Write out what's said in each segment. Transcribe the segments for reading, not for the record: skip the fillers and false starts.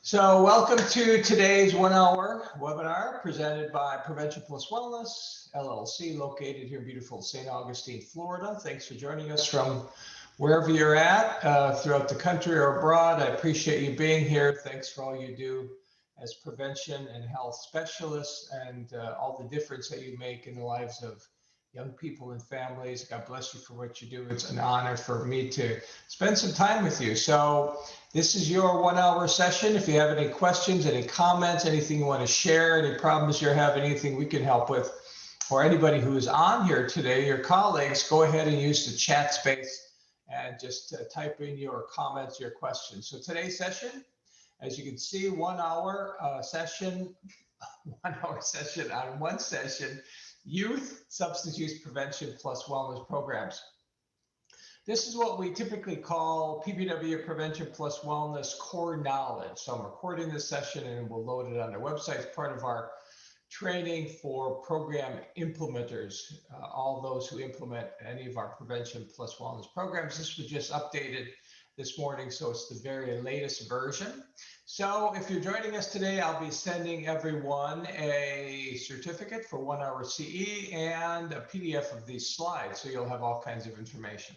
So welcome to today's 1-hour webinar presented by Prevention Plus Wellness, LLC, located here in beautiful St. Augustine, Florida. Thanks for joining us from wherever you're at throughout the country or abroad. I appreciate you being here. Thanks for all you do as prevention and health specialists and all the difference that you make in the lives of young people and families. God bless you for what you do. It's an honor for me to spend some time with you. So this is your 1-hour session. If you have any questions, any comments, anything you want to share, any problems you're having, anything we can help with, or anybody who is on here today, your colleagues, go ahead and use the chat space and just type in your comments, your questions. So today's session, as you can see, 1-hour session, 1-hour session on one session, youth substance use prevention plus wellness programs. This is what we typically call PPW Prevention Plus Wellness Core Knowledge. So I'm recording this session and we'll load it on our website. It's part of our training for program implementers, all those who implement any of our Prevention Plus Wellness programs. This was just updated this morning, so it's the very latest version. So if you're joining us today, I'll be sending everyone a certificate for 1-hour CE and a PDF of these slides, so you'll have all kinds of information.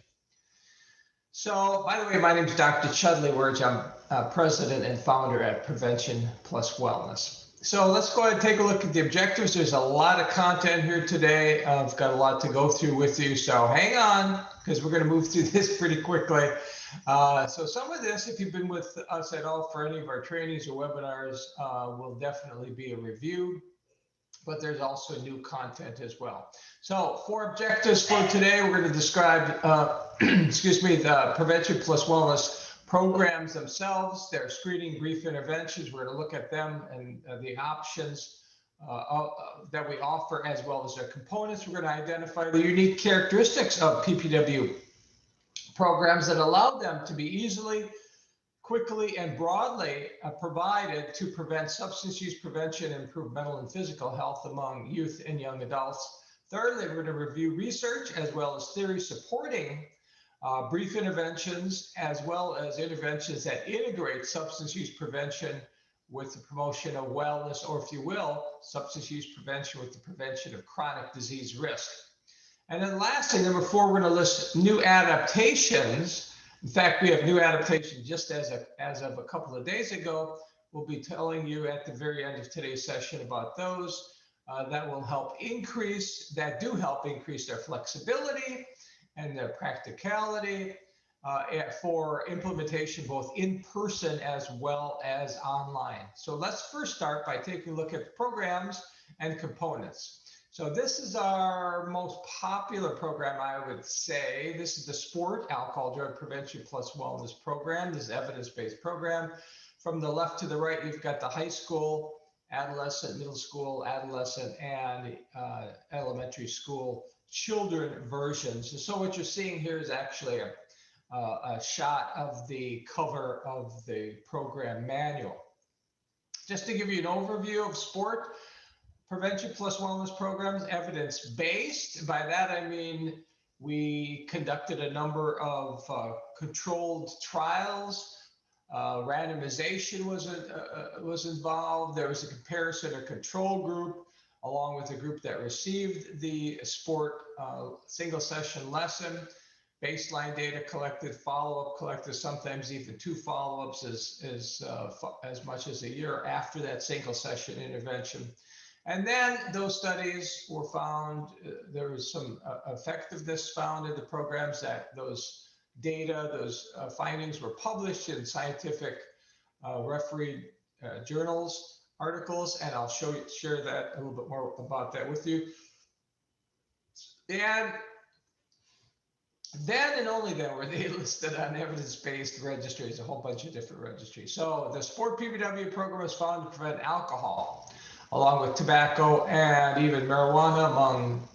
So, by the way, my name is Dr. Chudley Wirge. I'm president and founder at Prevention Plus Wellness. So let's go ahead and take a look at the objectives. There's a lot of content here today. I've got a lot to go through with you, so hang on, because we're going to move through this pretty quickly. So some of this, if you've been with us at all for any of our trainings or webinars, will definitely be a review, but there's also new content as well. So 4 objectives for today. We're going to describe, the Prevention Plus Wellness programs themselves, their screening, brief interventions. We're going to look at them and the options that we offer, as well as their components. We're going to identify the unique characteristics of PPW programs that allow them to be easily, quickly, and broadly provided to prevent substance use prevention and improve mental and physical health among youth and young adults. Thirdly, we're going to review research as well as theory supporting brief interventions, as well as interventions that integrate substance use prevention with the promotion of wellness, or if you will, substance use prevention with the prevention of chronic disease risk. And then lastly, number 4, we're going to list new adaptations. In fact, we have new adaptations just as of a couple of days ago. We'll be telling you at the very end of today's session about those that do help increase their flexibility and their practicality for implementation both in person as well as online. So let's first start by taking a look at the programs and components. So this is our most popular program, I would say. This is the Sport Alcohol Drug Prevention Plus Wellness program. This is an evidence-based program. From the left to the right, you've got the high school, adolescent, middle school, adolescent, and elementary school children versions. So what you're seeing here is actually a shot of the cover of the program manual. Just to give you an overview of Sport Prevention Plus Wellness programs, evidence-based. By that, I mean we conducted a number of controlled trials. Randomization was involved. There was a comparison or control group, along with a group that received the sport single session lesson. Baseline data collected, follow-up collected, sometimes even 2 follow-ups as much as a year after that single session intervention. And then those studies were found, there was some effectiveness found in the programs, that those data, those findings were published in scientific refereed journals, articles, and I'll share that a little bit more about that with you. And then and only then were they listed on evidence-based registries, a whole bunch of different registries. So the Sport PPW program was found to prevent alcohol, along with tobacco and even marijuana among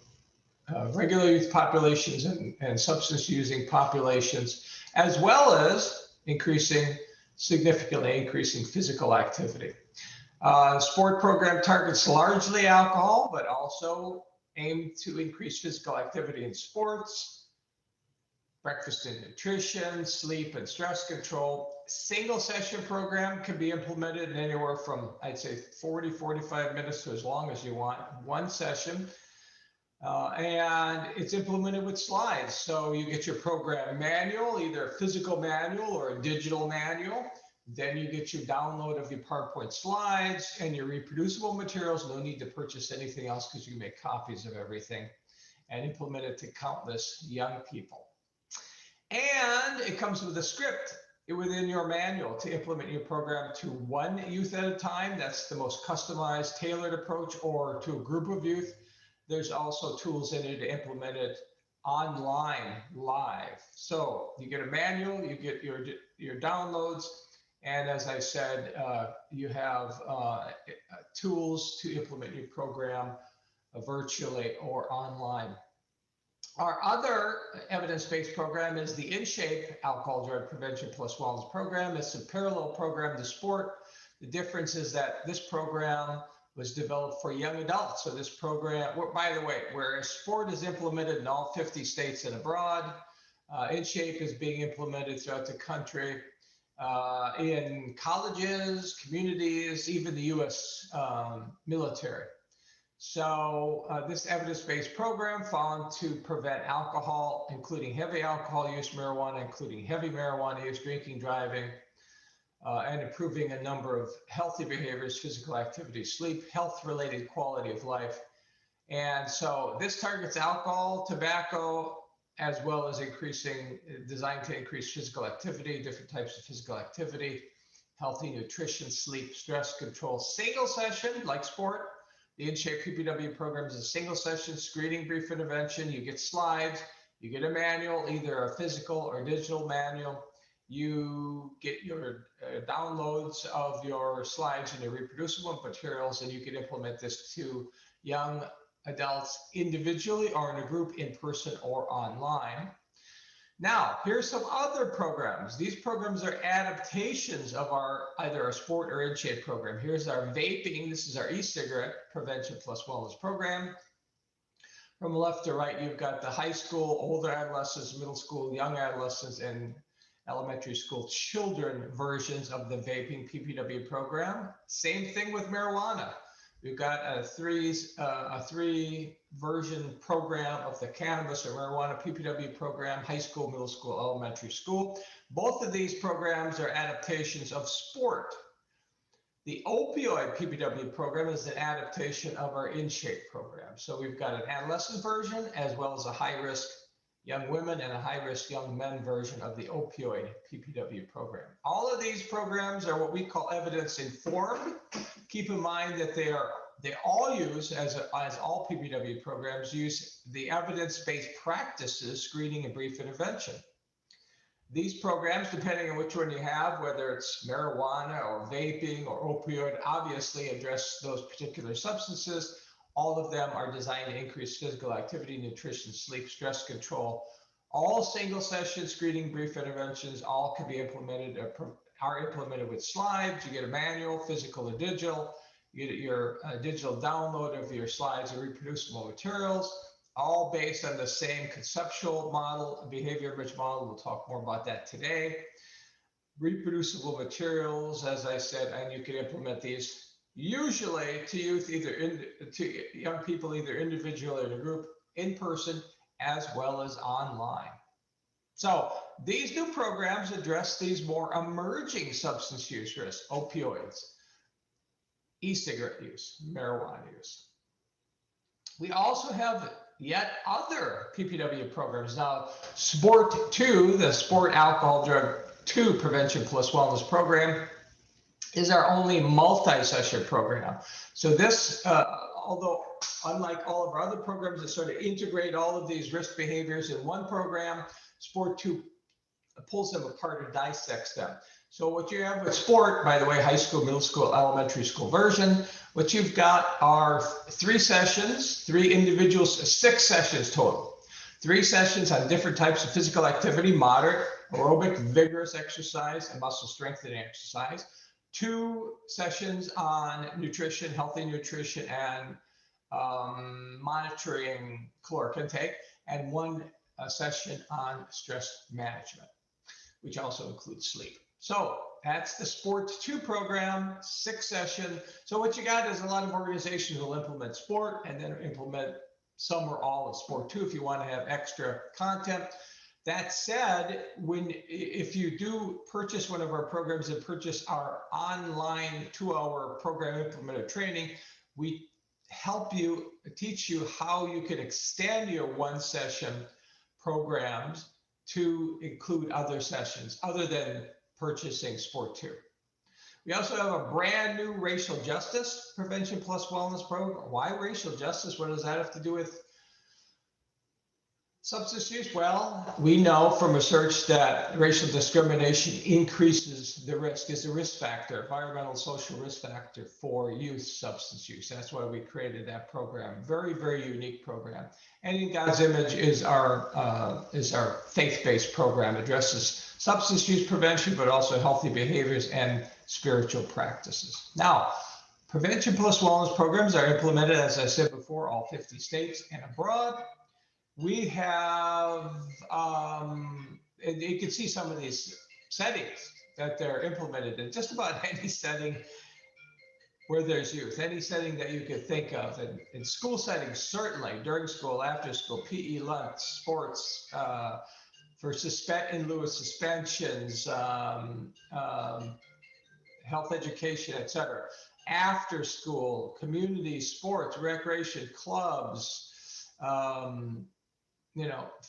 regular youth populations and substance using populations, as well as significantly increasing physical activity. The sport program targets largely alcohol, but also aim to increase physical activity in sports, breakfast and nutrition, sleep and stress control. Single session program can be implemented in anywhere from, I'd say, 40, 45 minutes to as long as you want, one session. And it's implemented with slides. So you get your program manual, either a physical manual or a digital manual. Then you get your download of your PowerPoint slides and your reproducible materials. No need to purchase anything else because you can make copies of everything and implement it to countless young people. And it comes with a script within your manual to implement your program to one youth at a time. That's the most customized, tailored approach, or to a group of youth. There's also tools in it to implement it online, live. So you get a manual, you get your downloads, and as I said, you have tools to implement your program virtually or online. Our other evidence-based program is the InShape Alcohol Drug Prevention Plus Wellness Program. It's a parallel program to sport. The difference is that this program was developed for young adults. So this program, by the way, whereas sport is implemented in all 50 states and abroad, InShape is being implemented throughout the country in colleges, communities, even the U.S. Military. So this evidence-based program found to prevent alcohol, including heavy alcohol use, marijuana, including heavy marijuana use, drinking, driving, and improving a number of healthy behaviors, physical activity, sleep, health-related quality of life. And so this targets alcohol, tobacco, as well as designed to increase physical activity, different types of physical activity, healthy nutrition, sleep, stress control. Single session, like sport. The InShape PPW program is a single session screening brief intervention. You get slides, you get a manual, either a physical or digital manual. You get your downloads of your slides and your reproducible materials, and you can implement this to young adults individually or in a group, in person or online. Now, here's some other programs. These programs are adaptations of either our sport or InShape program. Here's our vaping. This is our e-cigarette prevention plus wellness program. From left to right, you've got the high school, older adolescents, middle school, young adolescents, and elementary school children versions of the vaping PPW program. Same thing with marijuana. We've got a three version program of the cannabis or marijuana PPW program, high school, middle school, elementary school. Both of these programs are adaptations of sport. The opioid PPW program is an adaptation of our InShape program. So we've got an adolescent version as well as a high-risk young women and a high-risk young men version of the opioid PPW program. All of these programs are what we call evidence-informed. Keep in mind that they all use, as all PPW programs, use the evidence-based practices, screening and brief intervention. These programs, depending on which one you have, whether it's marijuana or vaping or opioid, obviously address those particular substances. All of them are designed to increase physical activity, nutrition, sleep, stress control. All single session screening brief interventions, all can be implemented, are implemented with slides. You get a manual, physical or digital. You get your digital download of your slides and reproducible materials, all based on the same conceptual model, behavior image model. We'll talk more about that today. Reproducible materials, as I said, and you can implement these usually to youth, to young people, either individually or in a group, in person, as well as online. So these new programs address these more emerging substance use risks: opioids, e-cigarette use, marijuana use. We also have yet other PPW programs. Now, Sport 2, the Sport Alcohol Drug 2 Prevention Plus Wellness Program, is our only multi-session program. So this, although unlike all of our other programs that sort of integrate all of these risk behaviors in one program, Sport 2 pulls them apart and dissects them. So what you have with sport, by the way, high school, middle school, elementary school version, what you've got are 3 sessions, 3 individuals, 6 sessions total. 3 sessions on different types of physical activity: moderate, aerobic, vigorous exercise, and muscle strengthening exercise. 2 sessions on nutrition, healthy nutrition, and monitoring caloric intake, and 1 a session on stress management, which also includes sleep. So that's the Sports 2 program, 6-session. So what you got is a lot of organizations will implement sport and then implement some or all of Sport 2 if you want to have extra content. That said, if you do purchase one of our programs and purchase our online 2-hour program implementer training, we help you, teach you how you can extend your 1-session programs to include other sessions other than purchasing Sport 2. We also have a brand new racial justice prevention plus wellness program. Why racial justice? What does that have to do with substance use? Well, we know from research that racial discrimination increases the risk, is a risk factor, environmental social risk factor for youth substance use. That's why we created that program. Very, very unique program. And In God's Image is our faith-based program. It addresses substance use prevention, but also healthy behaviors and spiritual practices. Now, prevention plus wellness programs are implemented, as I said before, all 50 states and abroad. We have, you can see some of these settings that they're implemented in just about any setting where there's youth, any setting that you could think of. And in school settings, certainly, during school, after school, PE, lunch, sports, for in lieu of suspensions, health education, etc. After school, community sports, recreation clubs,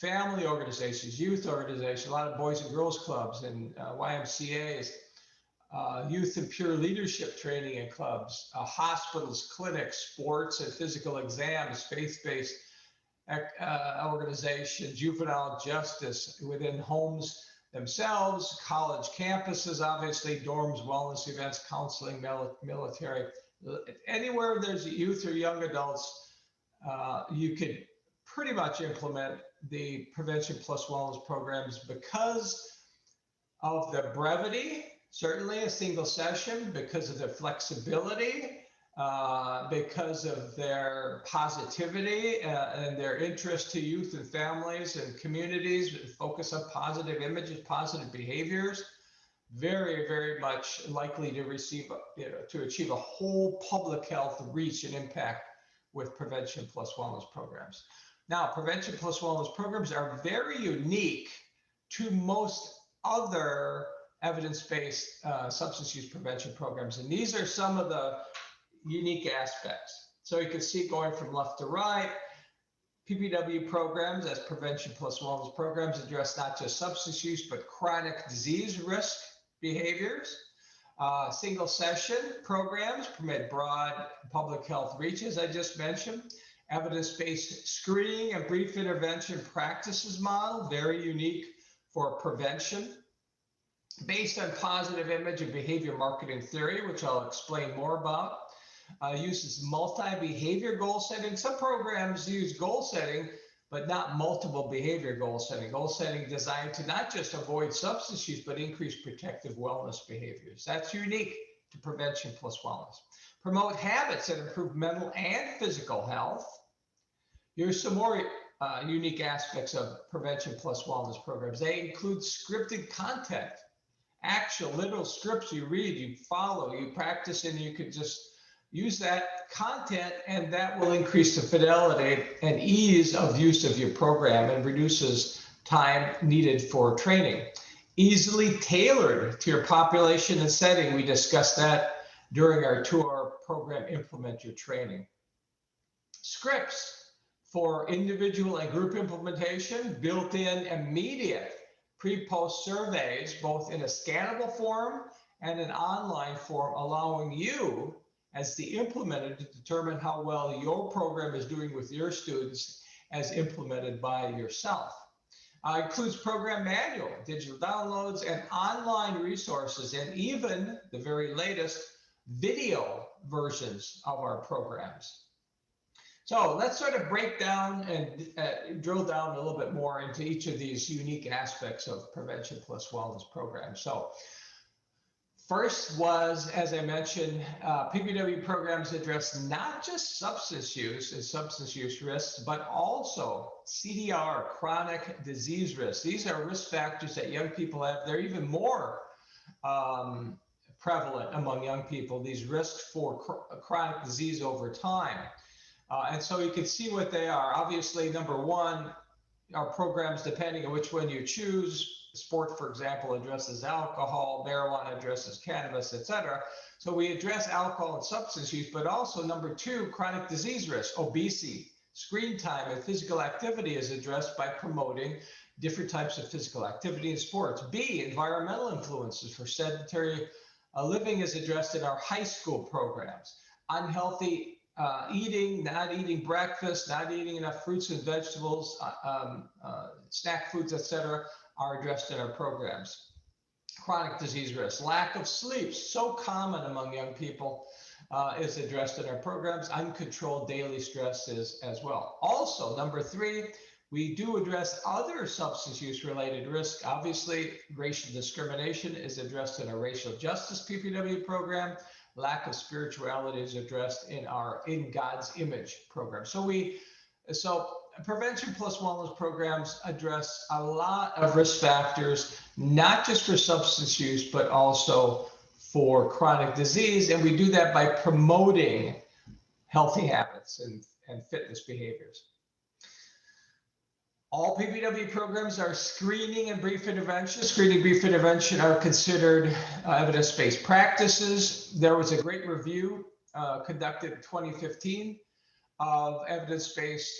family organizations, youth organizations, a lot of boys and girls clubs and YMCAs, youth and peer leadership training and clubs, hospitals, clinics, sports and physical exams, faith-based organizations, juvenile justice within homes themselves, college campuses, obviously, dorms, wellness events, counseling, military. Anywhere there's youth or young adults, you could pretty much implement the prevention plus wellness programs because of the brevity, certainly a single session, because of their flexibility, because of their positivity and their interest to youth and families and communities, focus on positive images, positive behaviors, very, very much likely to receive, to achieve a whole public health reach and impact with prevention plus wellness programs. Now, prevention plus wellness programs are very unique to most other evidence-based substance use prevention programs. And these are some of the unique aspects. So you can see going from left to right, PPW programs as prevention plus wellness programs address not just substance use, but chronic disease risk behaviors. Single session programs permit broad public health reach, as I just mentioned. Evidence-based screening and brief intervention practices model, very unique for prevention. Based on positive image and behavior marketing theory, which I'll explain more about. Uses multi-behavior goal setting. Some programs use goal setting, but not multiple behavior goal setting. Goal setting designed to not just avoid substance use, but increase protective wellness behaviors. That's unique to prevention plus wellness. Promote habits that improve mental and physical health. Here's some more unique aspects of prevention plus wellness programs. They include scripted content, actual literal scripts you read, you follow, you practice, and you could just use that content, and that will increase the fidelity and ease of use of your program and reduces time needed for training. Easily tailored to your population and setting. We discussed that during our 2-hour program, Implement Your Training. Scripts for individual and group implementation, built-in immediate pre-post surveys, both in a scannable form and an online form, allowing you as the implementer to determine how well your program is doing with your students as implemented by yourself. Includes program manual, digital downloads, and online resources, and even the very latest video versions of our programs. So let's sort of break down and drill down a little bit more into each of these unique aspects of prevention plus wellness programs. So First was, as I mentioned, PPW programs address not just substance use and substance use risks, but also CDR, chronic disease risks. These are risk factors that young people have. They're even more prevalent among young people, these risks for chronic disease over time. And so you can see what they are. Obviously, number one, our programs, depending on which one you choose. Sport, for example, addresses alcohol, marijuana addresses cannabis, etc. So we address alcohol and substance use, but also number two, chronic disease risk, obesity, screen time, and physical activity is addressed by promoting different types of physical activity in sports. B, environmental influences for sedentary living is addressed in our high school programs. Unhealthy eating, not eating breakfast, not eating enough fruits and vegetables, snack foods, etc., are addressed in our programs. Chronic disease risk, lack of sleep, so common among young people, is addressed in our programs. Uncontrolled daily stress is as well. Also, number three, we do address other substance use related risks. Obviously, racial discrimination is addressed in our racial justice PPW program. Lack of spirituality is addressed in our In God's Image program. So prevention plus wellness programs address a lot of risk factors, not just for substance use, but also for chronic disease. And we do that by promoting healthy habits and fitness behaviors. All PPW programs are screening and brief intervention. Screening, brief intervention are considered evidence-based practices. There was a great review conducted in 2015 of evidence-based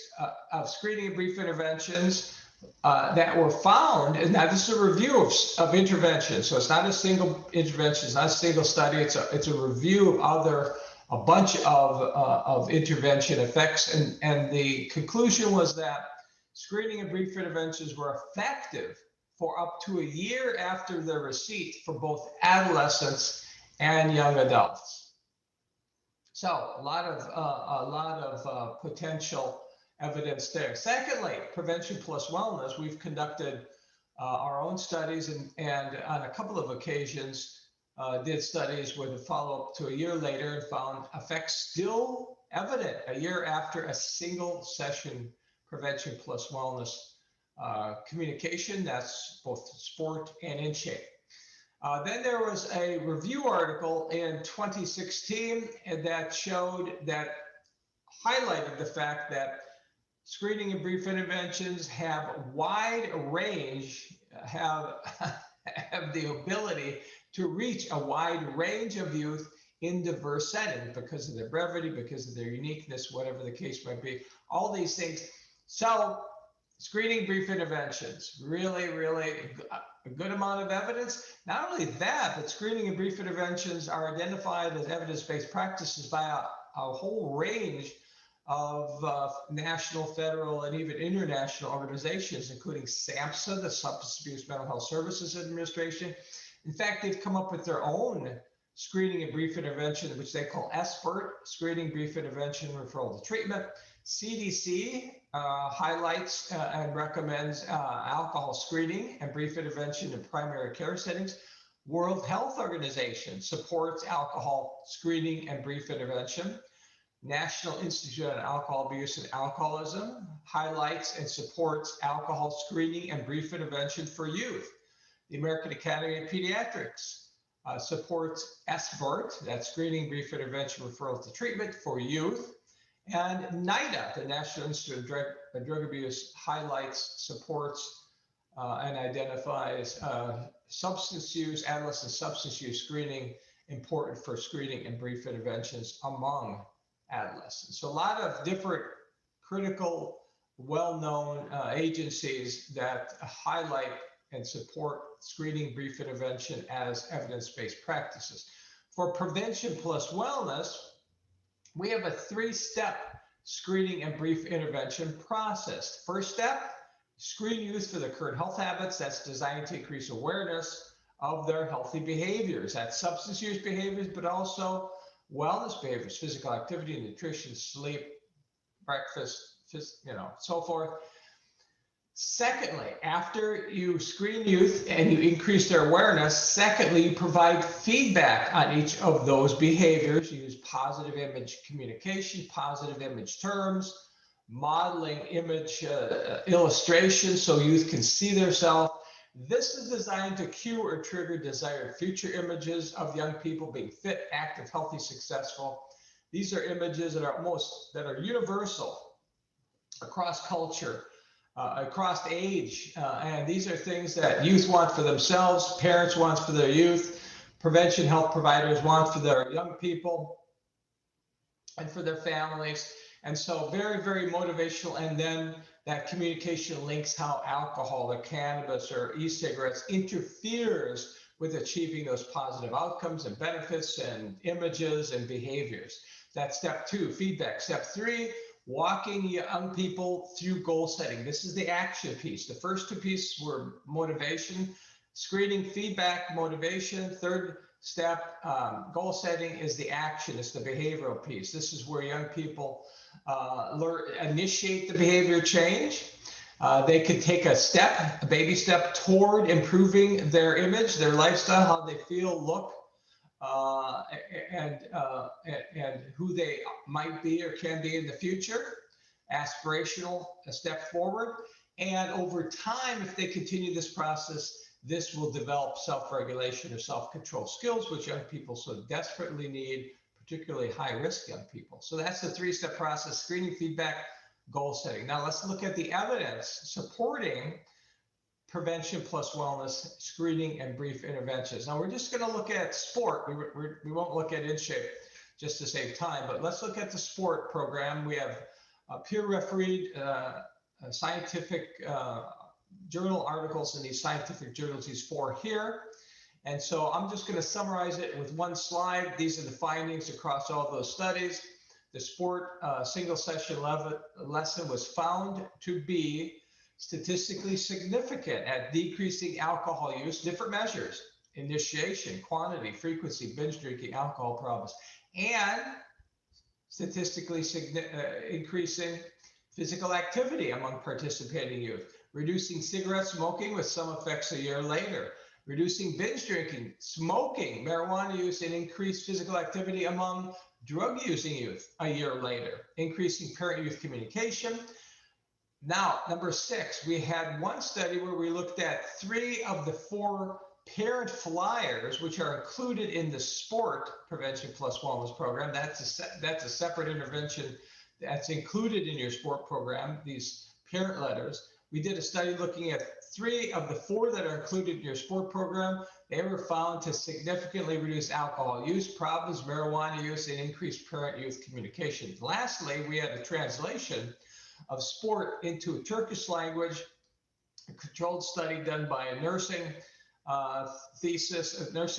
of screening and brief interventions that were found. And now this is a review of interventions. So it's not a single intervention, it's not a single study. It's a review of a bunch of intervention effects. And the conclusion was that screening and brief interventions were effective for up to a year after their receipt for both adolescents and young adults. So a lot of potential evidence there. Secondly, prevention plus wellness. We've conducted our own studies and on a couple of occasions did studies with a follow-up to a year later and found effects still evident a year after a single session prevention plus wellness communication. That's both sport and in shape. Then there was a review article in 2016 that highlighted the fact that screening and brief interventions have wide range, have the ability to reach a wide range of youth in diverse settings because of their brevity, because of their uniqueness, whatever the case might be, all these things. So screening brief interventions, really a good amount of evidence. Not only that, but screening and brief interventions are identified as evidence-based practices by a whole range of national, federal, and even international organizations, including SAMHSA, the Substance Abuse Mental Health Services Administration. In fact, they've come up with their own screening and brief intervention, which they call SBIRT, screening, brief intervention, referral to treatment. CDC highlights and recommends alcohol screening and brief intervention in primary care settings. World Health Organization supports alcohol screening and brief intervention. National Institute on Alcohol Abuse and Alcoholism highlights and supports alcohol screening and brief intervention for youth. The American Academy of Pediatrics supports SBIRT, that's screening, brief intervention, referral to treatment for youth. And NIDA, the National Institute of Drug Abuse, highlights, supports, and identifies substance use, adolescent substance use screening, important for screening and brief interventions among adolescents. So a lot of different critical, well-known agencies that highlight and support screening, brief intervention as evidence-based practices. For prevention plus wellness, we have a three-step screening and brief intervention process. First step, screen youth for their current health habits. That's designed to increase awareness of their healthy behaviors. That's substance use behaviors, but also wellness behaviors, physical activity, nutrition, sleep, breakfast, so forth. Secondly, after you screen youth and you increase their awareness, secondly, you provide feedback on each of those behaviors. You use positive image communication, positive image terms, modeling image illustration so youth can see themselves. This is designed to cue or trigger desired future images of young people being fit, active, healthy, successful. These are images that are universal across culture, across age, and these are things that youth want for themselves, parents want for their youth, prevention health providers want for their young people and for their families. And so very, very motivational. And then that communication links how alcohol or cannabis or e-cigarettes interferes with achieving those positive outcomes and benefits and images and behaviors. That's step 2, feedback. Step 3, walking young people through goal setting. This is the action piece. The first 2 pieces were motivation, screening, feedback, motivation. Third step, goal setting, is the action. It's the behavioral piece. This is where young people initiate the behavior change. They could take a baby step toward improving their image, their lifestyle, how they feel, look, and who they might be or can be in the future, aspirational, a step forward. And over time, if they continue this process, this will develop self-regulation or self-control skills, which young people so desperately need, particularly high-risk young people. So that's the 3-step process: screening, feedback, goal setting. Now let's look at the evidence supporting prevention plus wellness, screening, and brief interventions. Now we're just going to look at sport. We won't look at InShape just to save time, but let's look at the sport program. We have peer-refereed scientific journal articles in these scientific journals, these 4 here. And so I'm just going to summarize it with one slide. These are the findings across all those studies. The sport single session lesson was found to be statistically significant at decreasing alcohol use, different measures, initiation, quantity, frequency, binge drinking, alcohol problems, and statistically increasing physical activity among participating youth, reducing cigarette smoking with some effects a year later, reducing binge drinking, smoking, marijuana use, and increased physical activity among drug-using youth a year later, increasing parent-youth communication. Now, number 6, we had one study where we looked at 3 of the 4 parent flyers, which are included in the sport prevention plus wellness program. That's a separate intervention that's included in your sport program, these parent letters. We did a study looking at 3 of the 4 that are included in your sport program. They were found to significantly reduce alcohol use problems, marijuana use, and increase parent-youth communication. Lastly, we had a translation of sport into a Turkish language, a controlled study done by a nursing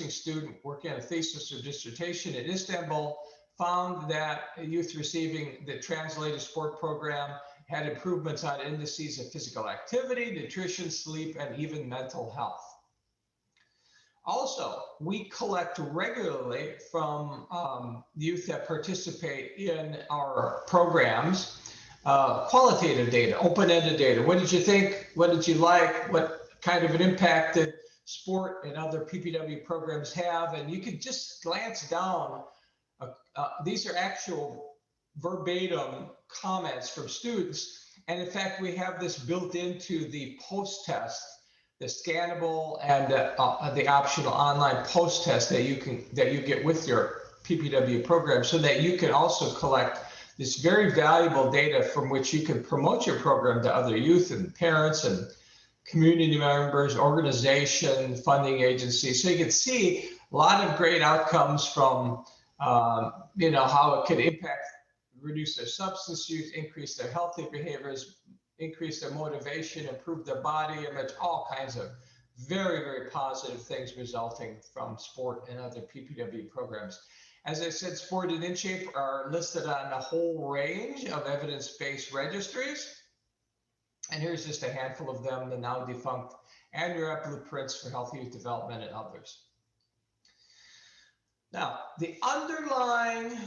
student working on a thesis or dissertation in Istanbul, found that youth receiving the translated sport program had improvements on indices of physical activity, nutrition, sleep, and even mental health. Also, we collect regularly from youth that participate in our programs qualitative data, open-ended data. What did you think? What did you like? What kind of an impact did sport and other PPW programs have? And you could just glance down. These are actual verbatim comments from students. And in fact, we have this built into the post-test, the scannable and the optional online post-test that you get with your PPW program, so that you can also collect this very valuable data from which you can promote your program to other youth and parents and community members, organization, funding agencies. So you can see a lot of great outcomes from, how it could impact, reduce their substance use, increase their healthy behaviors, increase their motivation, improve their body image, all kinds of very, very positive things resulting from sport and other PPW programs. As I said, sport and InShape are listed on a whole range of evidence-based registries. And here's just a handful of them, the now defunct ANUREP blueprints for healthy youth development and others. Now, the underlying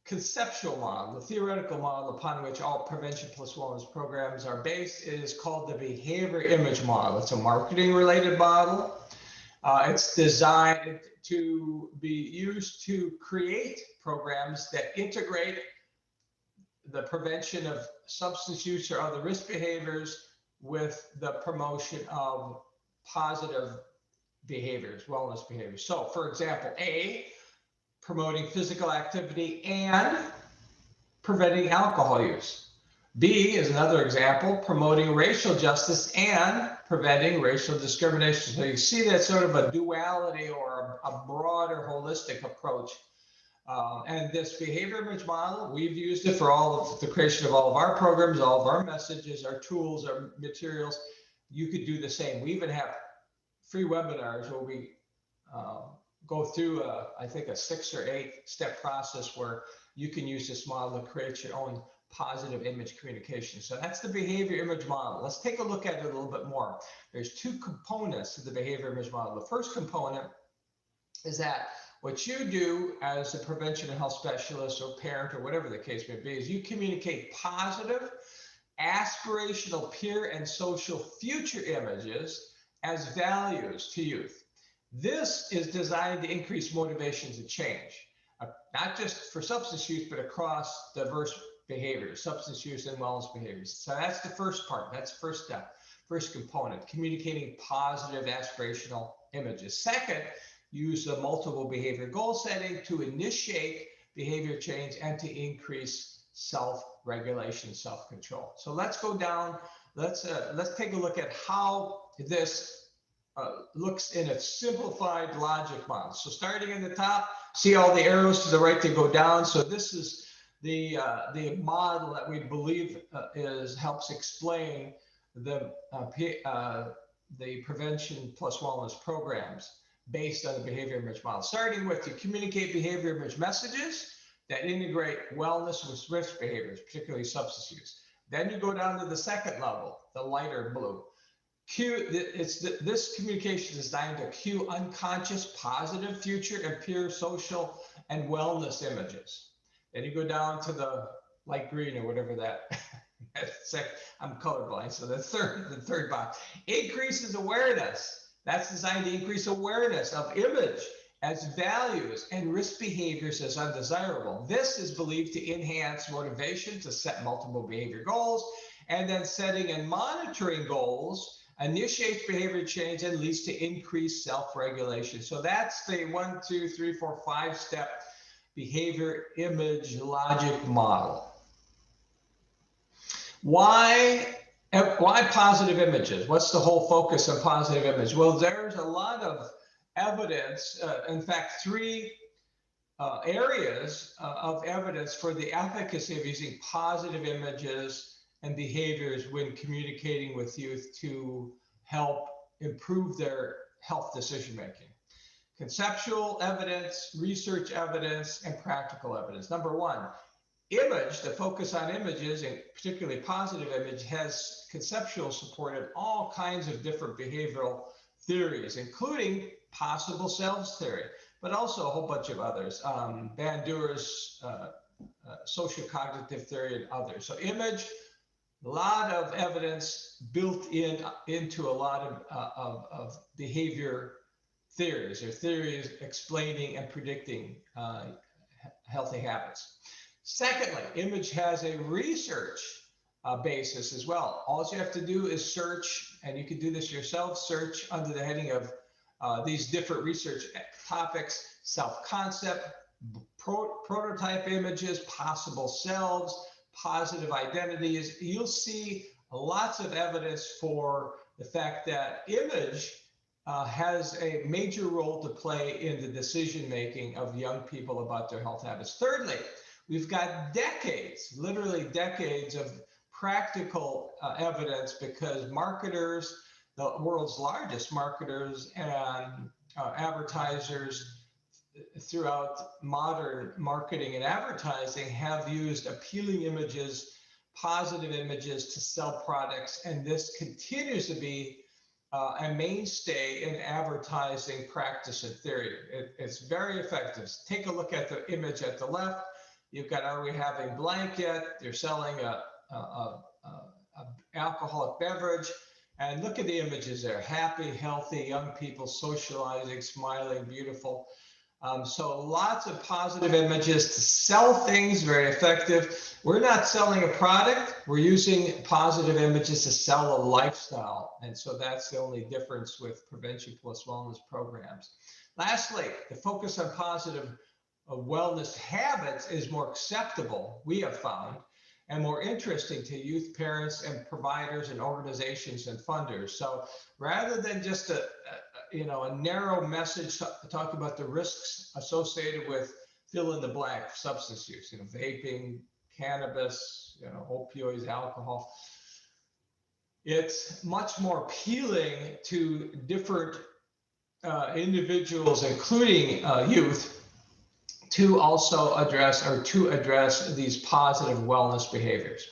conceptual model, the theoretical model upon which all prevention plus wellness programs are based, is called the behavior image model. It's a marketing related model. It's designed to be used to create programs that integrate the prevention of substance use or other risk behaviors with the promotion of positive behaviors, wellness behaviors. So, for example, A, promoting physical activity and preventing alcohol use. B is another example, promoting racial justice and preventing racial discrimination. So you see that sort of a duality or a broader holistic approach. And this behavior image model, we've used it for all of the creation of all of our programs, all of our messages, our tools, our materials. You could do the same. We even have free webinars where we go through, I think, a 6 or 8 step process where you can use this model to create your own positive image communication. So that's the behavior image model. Let's take a look at it a little bit more. There's 2 components to the behavior image model. The first component is that what you do as a prevention and health specialist or parent or whatever the case may be is you communicate positive, aspirational peer and social future images as values to youth. This is designed to increase motivation to change, not just for substance use, but across diverse behaviors, substance use and wellness behaviors. So that's the first part. That's the first step, first component, communicating positive aspirational images. Second, use the multiple behavior goal setting to initiate behavior change and to increase self-regulation, self-control. So let's go down. Let's take a look at how this looks in a simplified logic model. So starting in the top, see all the arrows to the right to go down. So this is the model that we believe helps explain the prevention plus wellness programs based on the behavior image model. Starting with, you communicate behavior image messages that integrate wellness with risk behaviors, particularly substance use. Then you go down to the second level, the lighter blue. This communication is designed to cue unconscious positive future and peer social and wellness images. Then you go down to the light green or whatever that. I'm colorblind, so the third box increases awareness. That's designed to increase awareness of image as values and risk behaviors as undesirable. This is believed to enhance motivation to set multiple behavior goals, and then setting and monitoring goals initiates behavior change and leads to increased self-regulation. So that's the 1, 2, 3, 4, 5 step behavior image logic model. Why positive images? What's the whole focus on positive image? Well, there's a lot of evidence, in fact, 3 areas of evidence for the efficacy of using positive images and behaviors when communicating with youth to help improve their health decision making. Conceptual evidence, research evidence, and practical evidence. Number 1, image, the focus on images, and particularly positive image, has conceptual support in all kinds of different behavioral theories, including possible selves theory, but also a whole bunch of others, Bandura's social cognitive theory and others. So image, a lot of evidence built into a lot of behavior theories, or theories explaining and predicting healthy habits. Secondly, image has a research basis as well. All you have to do is search, and you can do this yourself, search under the heading of these different research topics: self-concept, prototype images, possible selves, positive identities. You'll see lots of evidence for the fact that image has a major role to play in the decision-making of young people about their health habits. Thirdly, we've got decades, literally decades of practical evidence, because marketers, the world's largest marketers and advertisers throughout modern marketing and advertising, have used appealing images, positive images to sell products. And this continues to be a mainstay in advertising practice and theory. It's very effective. Take a look at the image at the left. You've got Are We Having Blank Yet? They're selling a alcoholic beverage. And look at the images there. Happy, healthy, young people socializing, smiling, beautiful. So lots of positive images to sell things, very effective. We're not selling a product. We're using positive images to sell a lifestyle. And so that's the only difference with prevention plus wellness programs. Lastly, the focus on positive wellness habits is more acceptable, we have found, and more interesting to youth, parents, and providers and organizations and funders. So rather than just a narrow message talking about the risks associated with fill in the blank substance use, vaping, cannabis, opioids, alcohol, it's much more appealing to different individuals, including youth, to also address these positive wellness behaviors.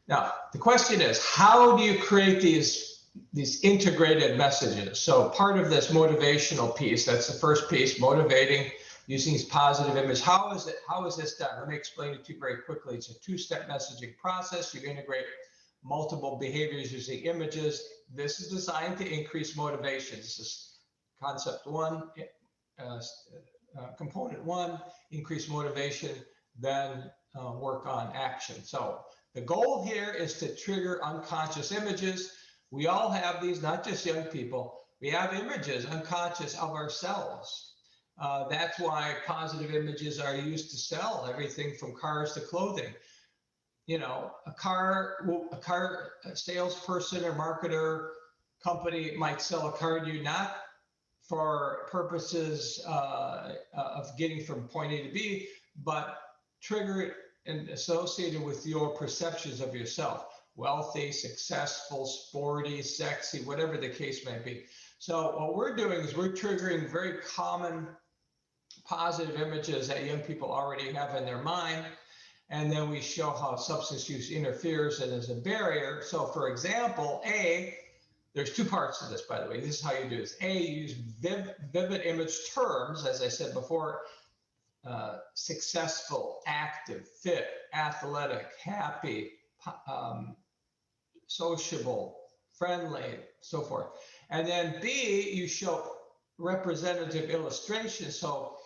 Now, the question is, how do you create these integrated messages? So part of this motivational piece, that's the first piece, motivating, using these positive images. How is this done? Let me explain it to you very quickly. It's a two-step messaging process. You integrate multiple behaviors using images. This is designed to increase motivation. This is concept one, component one, increase motivation, then work on action. So the goal here is to trigger unconscious images. We all have these, not just young people. We have images, unconscious, of ourselves. That's why positive images are used to sell everything from cars to clothing. A car salesperson or marketer company might sell a car to you not for purposes of getting from point A to B, but trigger it and associated with your perceptions of yourself. Wealthy, successful, sporty, sexy, whatever the case may be. So what we're doing is we're triggering very common positive images that young people already have in their mind. And then we show how substance use interferes and is a barrier. So for example, there's two parts to this, by the way. This is how you do this. You use vivid image terms, as I said before, successful, active, fit, athletic, happy, sociable, friendly, so forth. And then B, you show representative illustrations so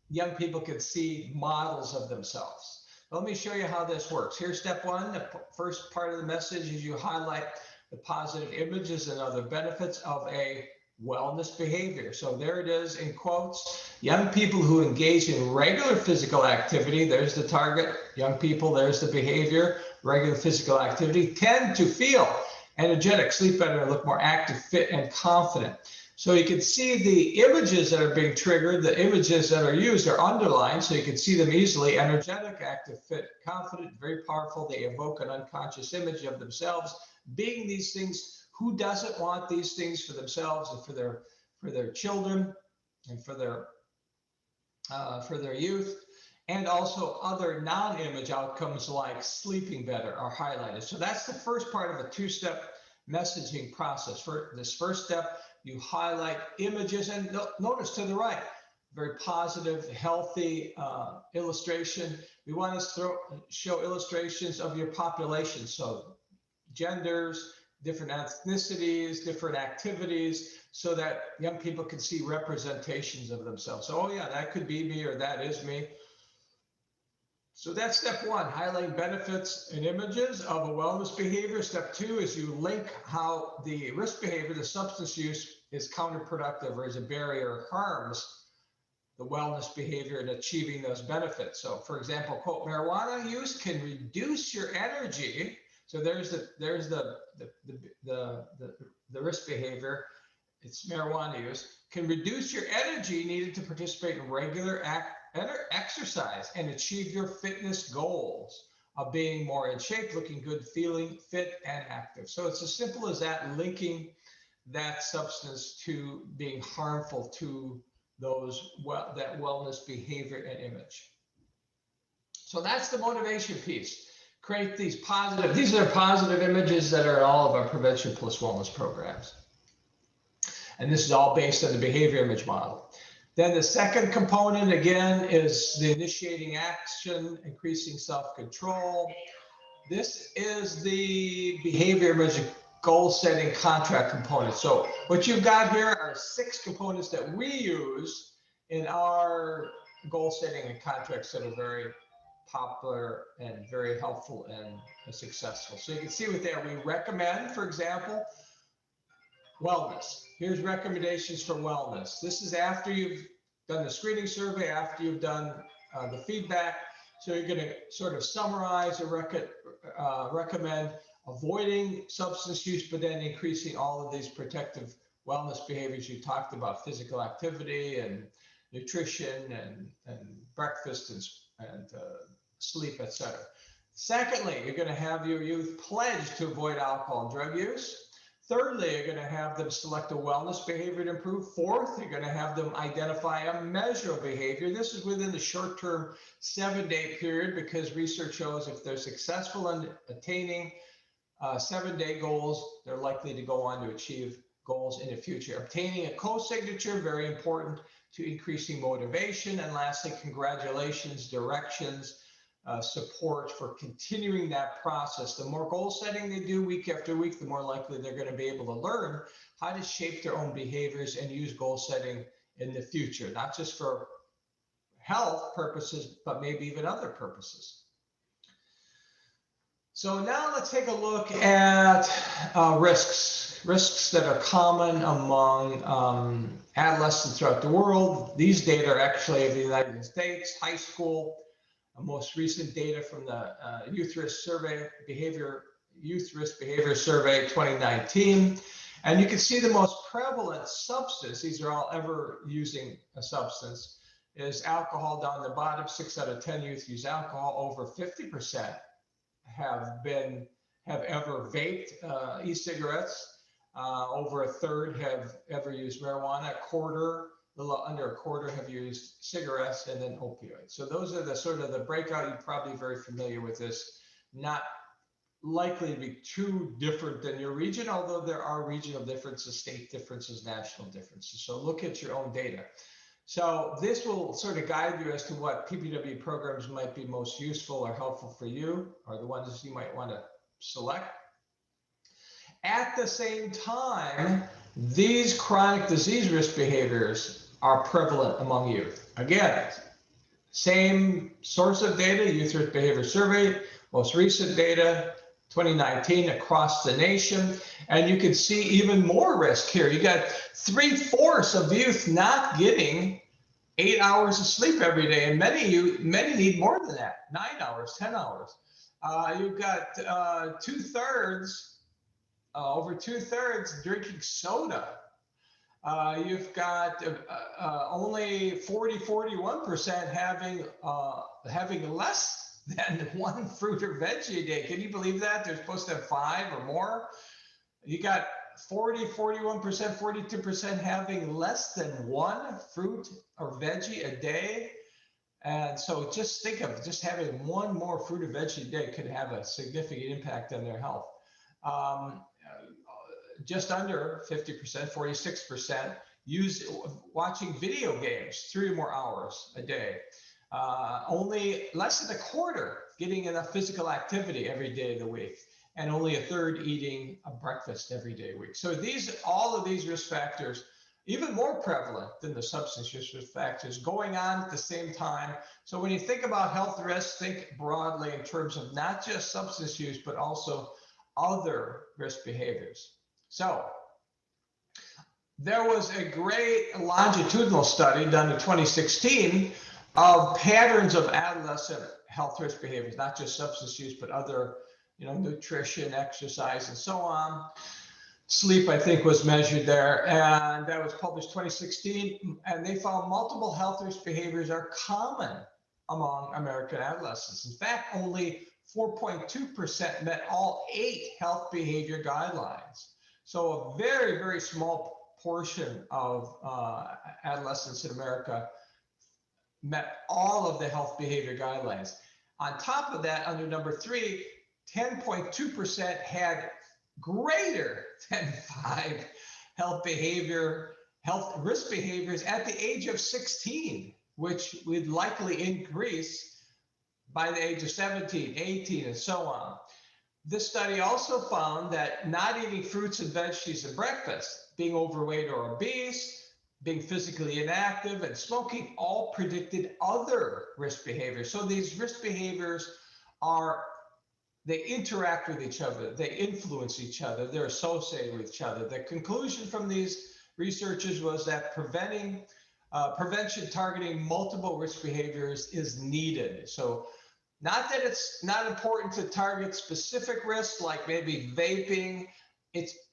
young people can see models of themselves. Let me show you how this works. Here's step one. The first part of the message is you highlight the positive images and other benefits of a wellness behavior. So there it is in quotes. Young people who engage in regular physical activity, there's the target. Young people, there's the behavior. Regular physical activity tend to feel energetic, sleep better, and look more active, fit, and confident. So you can see the images that are being triggered, the images that are used are underlined, so you can see them easily. Energetic, active, fit, confident, very powerful. They evoke an unconscious image of themselves being these things. Who doesn't want these things for themselves and for their children and for their youth? And also other non-image outcomes like sleeping better are highlighted. So that's the first part of a two-step messaging process. For this first step, you highlight images, and notice to the right, very positive, healthy illustration. We want to show illustrations of your population. So genders, different ethnicities, different activities, so that young people can see representations of themselves. So, oh yeah, that could be me, or that is me. So that's step one, highlighting benefits and images of a wellness behavior. Step two is you link how the risk behavior, the substance use, is counterproductive or is a barrier or harms the wellness behavior in achieving those benefits. So for example, quote, marijuana use can reduce your energy. So there's the risk behavior. It's marijuana use can reduce your energy needed to participate in regular exercise and achieve your fitness goals of being more in shape, looking good, feeling fit and active. So it's as simple as that, linking that substance to being harmful to that wellness behavior and image. So that's the motivation piece. Create these are positive images that are in all of our prevention plus wellness programs. And this is all based on the behavior image model. Then the second component, again, is the initiating action, increasing self-control. This is the behavior measure goal setting contract component. So what you've got here are 6 components that we use in our goal setting and contracts that are very popular and very helpful and successful. So you can see with that, we recommend, for example, wellness. Here's recommendations for wellness. This is after you've done the screening survey, after you've done the feedback. So you're going to sort of summarize or recommend avoiding substance use, but then increasing all of these protective wellness behaviors you talked about: physical activity and nutrition and breakfast and sleep, etc. Secondly, you're going to have your youth pledge to avoid alcohol and drug use. Thirdly, you're going to have them select a wellness behavior to improve. Fourth, you're going to have them identify a measurable behavior. This is within the short-term 7-day period, because research shows if they're successful in attaining 7-day goals, they're likely to go on to achieve goals in the future. Obtaining a co-signature, very important to increasing motivation. And lastly, congratulations, directions, support for continuing that process. The more goal setting they do week after week, the more likely they're going to be able to learn how to shape their own behaviors and use goal setting in the future, not just for health purposes, but maybe even other purposes. So now let's take a look at risks that are common among adolescents throughout the world. These data are actually of the United States, high school. Most recent data from the Youth Risk Behavior Survey 2019. And you can see the most prevalent substance, these are all ever using a substance, is alcohol down the bottom. 6 out of 10 youth use alcohol. Over 50% have ever vaped e-cigarettes. Over a third have ever used marijuana. A little under a quarter have used cigarettes, and then opioids. So those are the sort of the breakout. You're probably very familiar with this. Not likely to be too different than your region, although there are regional differences, state differences, national differences. So look at your own data. So this will sort of guide you as to what PPW programs might be most useful or helpful for you, or the ones you might want to select. At the same time, these chronic disease risk behaviors are prevalent among youth. Again, same source of data, Youth Risk Behavior Survey, most recent data, 2019 across the nation. And you can see even more risk here. You got 3/4 of youth not getting 8 hours of sleep every day. And many need more than that, 9 hours, 10 hours. You've got over 2/3 drinking soda. You've got only 41% having less than 1 fruit or veggie a day. Can you believe that? They're supposed to have 5 or more. You got 41%, 42% having less than 1 fruit or veggie a day. And so just think of just having 1 more fruit or veggie a day could have a significant impact on their health. Just under 50%, 46% watching video games 3 or more hours a day. Only less than a quarter getting enough physical activity every day of the week, and only a third eating a breakfast every day a week. So all of these risk factors, even more prevalent than the substance use risk factors, going on at the same time. So when you think about health risks, think broadly in terms of not just substance use, but also other risk behaviors. So there was a great longitudinal study done in 2016 of patterns of adolescent health risk behaviors, not just substance use, but other, nutrition, exercise, and so on. Sleep, I think, was measured there, and that was published 2016. And they found multiple health risk behaviors are common among American adolescents. In fact, only 4.2% met all 8 health behavior guidelines. So a very, very small portion of adolescents in America met all of the health behavior guidelines. On top of that, under number 3, 10.2% had greater than 5 health behavior health risk behaviors at the age of 16, which would likely increase by the age of 17, 18, and so on. This study also found that not eating fruits and veggies at breakfast, being overweight or obese, being physically inactive, and smoking all predicted other risk behaviors. So these risk behaviors they interact with each other, they influence each other, they're associated with each other. The conclusion from these researchers was that prevention targeting multiple risk behaviors is needed. So not that it's not important to target specific risks like maybe vaping,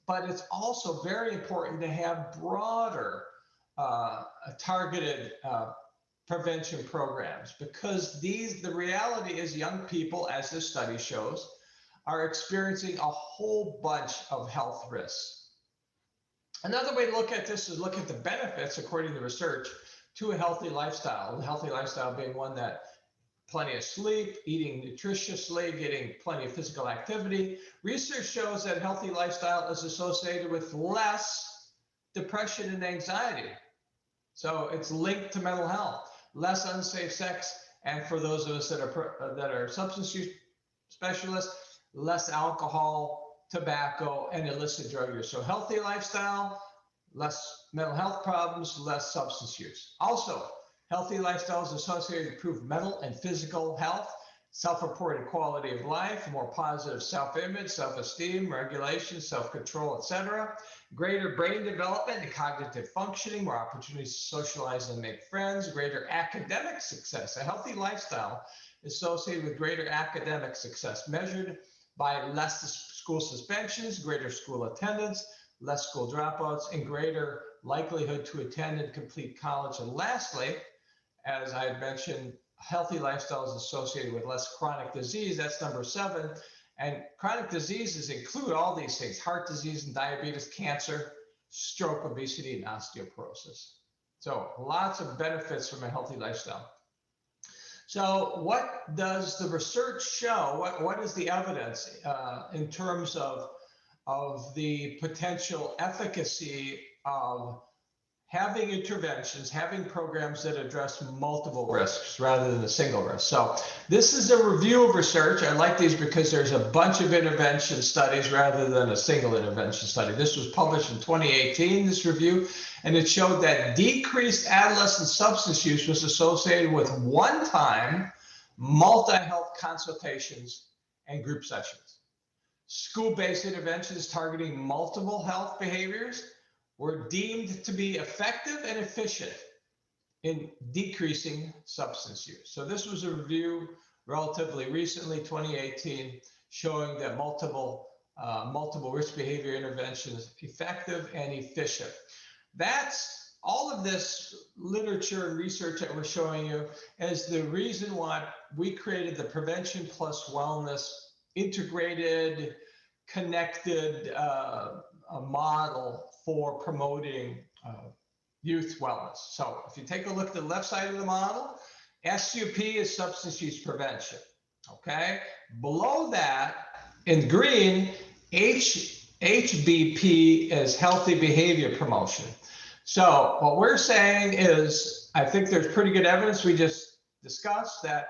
but it's also very important to have broader targeted prevention programs, because the reality is young people, as this study shows, are experiencing a whole bunch of health risks. Another way to look at this is look at the benefits, according to research, to a healthy lifestyle. A healthy lifestyle being one that plenty of sleep, eating nutritiously, getting plenty of physical activity. Research shows that a healthy lifestyle is associated with less depression and anxiety. So it's linked to mental health, less unsafe sex, and for those of us that are substance use specialists, less alcohol, tobacco, and illicit drug use. So healthy lifestyle, less mental health problems, less substance use. Also, healthy lifestyles associated with improved mental and physical health, self-reported quality of life, more positive self-image, self-esteem, regulation, self-control, etc. Greater brain development and cognitive functioning, more opportunities to socialize and make friends, greater academic success. A healthy lifestyle is associated with greater academic success, measured by less school suspensions, greater school attendance, less school dropouts, and greater likelihood to attend and complete college. And lastly, as I had mentioned, healthy lifestyles associated with less chronic disease. That's number 7. And chronic diseases include all these things: heart disease and diabetes, cancer, stroke, obesity, and osteoporosis. So lots of benefits from a healthy lifestyle. So what does the research show? What is the evidence in terms of the potential efficacy of having interventions, having programs that address multiple risks rather than a single risk? So this is a review of research. I like these because there's a bunch of intervention studies rather than a single intervention study. This was published in 2018, this review, and it showed that decreased adolescent substance use was associated with one-time multi-health consultations and group sessions. School-based interventions targeting multiple health behaviors were deemed to be effective and efficient in decreasing substance use. So this was a review relatively recently, 2018, showing that multiple risk behavior interventions effective and efficient. That's all of this literature and research that we're showing you as the reason why we created the Prevention Plus Wellness integrated, connected model for promoting youth wellness. So if you take a look at the left side of the model, SUP is substance use prevention, okay? Below that, in green, HBP is healthy behavior promotion. So what we're saying is, I think there's pretty good evidence we just discussed that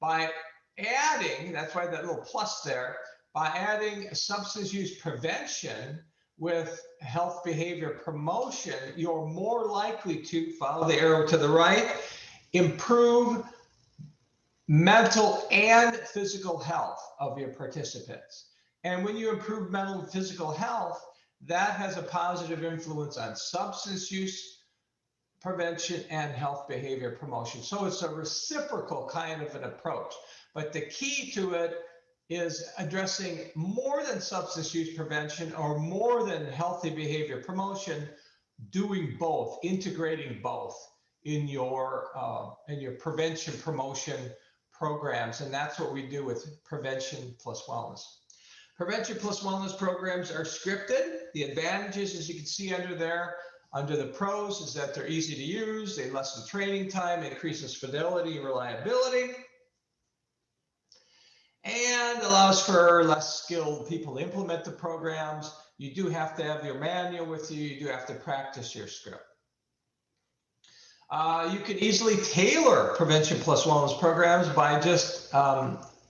by adding, that's why that little plus there, by adding substance use prevention with health behavior promotion, you're more likely to, follow the arrow to the right, improve mental and physical health of your participants. And when you improve mental and physical health, that has a positive influence on substance use prevention and health behavior promotion. So it's a reciprocal kind of an approach. But the key to it is addressing more than substance use prevention or more than healthy behavior promotion, doing both, integrating both in your prevention promotion programs. And that's what we do with Prevention Plus Wellness. Prevention Plus Wellness programs are scripted. The advantages, as you can see under there, under the pros, is that they're easy to use, they lessen training time, increases fidelity and reliability, and allows for less skilled people to implement the programs. You do have to have your manual with you. You do have to practice your script. You can easily tailor prevention plus wellness programs by just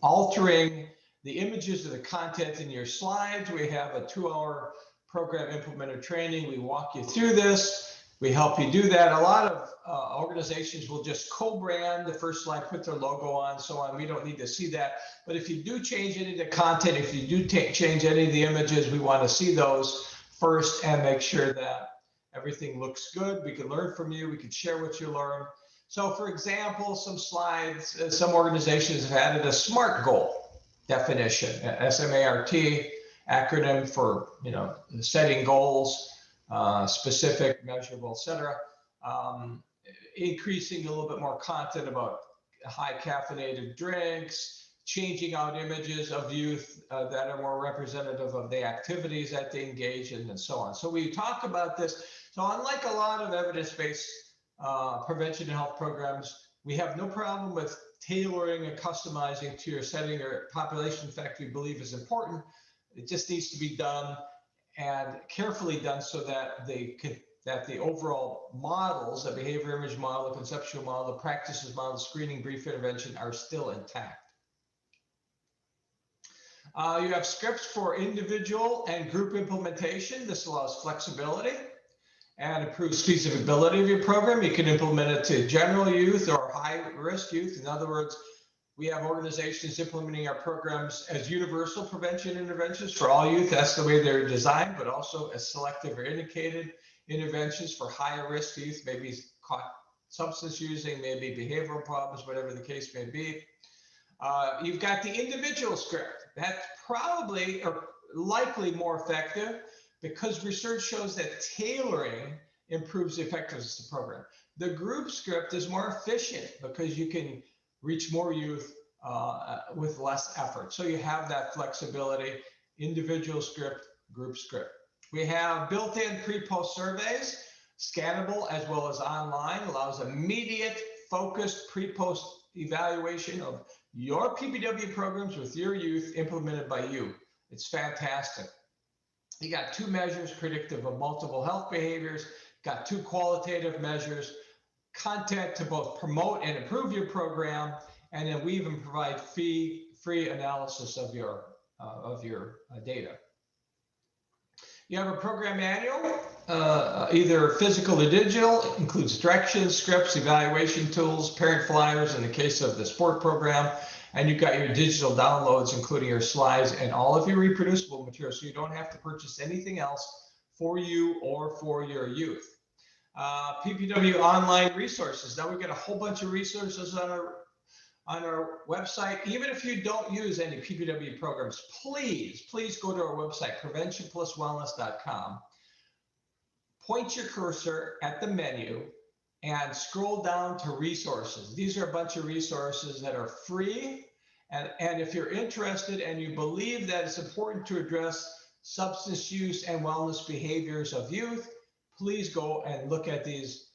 altering the images of the content in your slides. We have a 2-hour program implementer training. We walk you through this. We help you do that. A lot of organizations will just co-brand the first slide, put their logo on, so on. We don't need to see that. But if you do change any of the content, if you do change any of the images, we want to see those first and make sure that everything looks good. We can learn from you. We can share what you learn. So for example, some slides, some organizations have added a SMART goal definition, S-M-A-R-T, acronym for, setting goals, specific, measurable, etc. Increasing a little bit more content about high caffeinated drinks, changing out images of youth that are more representative of the activities that they engage in, and so on. So we talk about this. So unlike a lot of evidence-based prevention and health programs, we have no problem with tailoring and customizing to your setting or population. In fact, we believe is important. It just needs to be done and carefully done so that the overall models, the behavior image model, the conceptual model, the practices model, the screening, brief intervention are still intact. You have scripts for individual and group implementation. This allows flexibility and improves feasibility of your program. You can implement it to general youth or high-risk youth. In other words, we have organizations implementing our programs as universal prevention interventions for all youth. That's the way they're designed, but also as selective or indicated interventions for higher risk youth, maybe caught substance using, maybe behavioral problems, whatever the case may be. You've got the individual script. That's probably or likely more effective because research shows that tailoring improves the effectiveness of the program. The group script is more efficient because you can reach more youth with less effort. So you have that flexibility, individual script, group script. We have built-in pre-post surveys, scannable as well as online, allows immediate focused pre-post evaluation of your PPW programs with your youth implemented by you. It's fantastic. You got 2 measures predictive of multiple health behaviors, got 2 qualitative measures, content to both promote and improve your program, and then we even provide free analysis of your data. You have a program manual, either physical or digital, includes directions, scripts, evaluation tools, parent flyers in the case of the sport program, and you've got your digital downloads, including your slides and all of your reproducible materials, so you don't have to purchase anything else for you or for your youth. PPW online resources. Now we've got a whole bunch of resources on our website. Even if you don't use any PPW programs, please go to our website, preventionpluswellness.com. Point your cursor at the menu and scroll down to resources. These are a bunch of resources that are free. And if you're interested and you believe that it's important to address substance use and wellness behaviors of youth, please go and look at these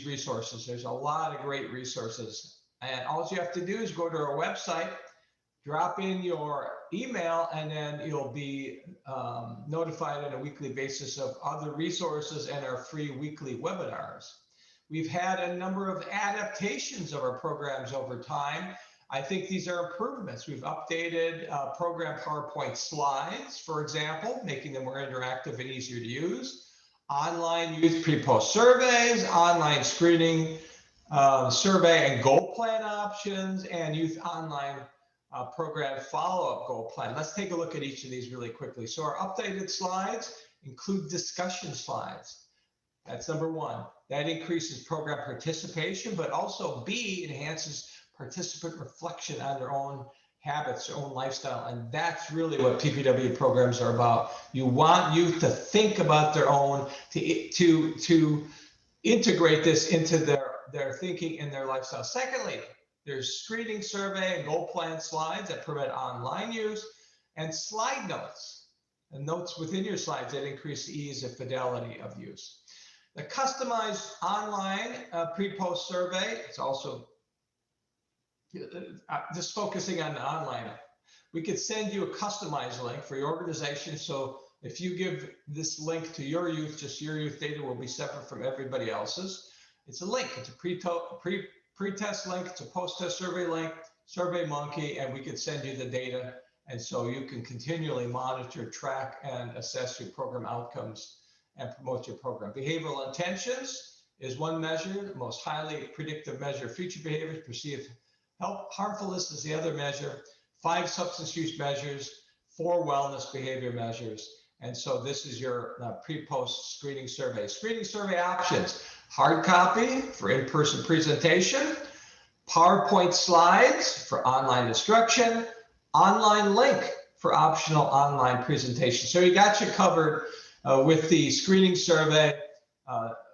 resources. There's a lot of great resources. And all you have to do is go to our website, drop in your email, and then you'll be notified on a weekly basis of other resources and our free weekly webinars. We've had a number of adaptations of our programs over time. I think these are improvements. We've updated program PowerPoint slides, for example, making them more interactive and easier to use. Online youth pre-post surveys, online screening survey and goal plan options, and youth online program follow-up goal plan. Let's take a look at each of these really quickly. So our updated slides include discussion slides. That's number 1. That increases program participation, but also B, enhances participant reflection on their own habits, their own lifestyle. And that's really what PPW programs are about. You want youth to think about their own, to integrate this into their thinking and their lifestyle. Secondly, there's screening survey and goal plan slides that prevent online use, and slide notes, and notes within your slides that increase the ease and fidelity of use. The customized online pre-post survey, it's also just focusing on the online. We could send you a customized link for your organization. So if you give this link to your youth, just your youth data will be separate from everybody else's. It's a link. It's a pre-test link. It's a post-test survey link, SurveyMonkey, and we can send you the data. And so you can continually monitor, track, and assess your program outcomes and promote your program. Behavioral intentions is one measure, the most highly predictive measure of future behaviors. Perceived harmfulness is the other measure. 5 substance use measures, 4 wellness behavior measures. And so this is your pre-post screening survey. Screening survey options: hard copy for in-person presentation, PowerPoint slides for online instruction, online link for optional online presentation. So you got you covered with the screening survey,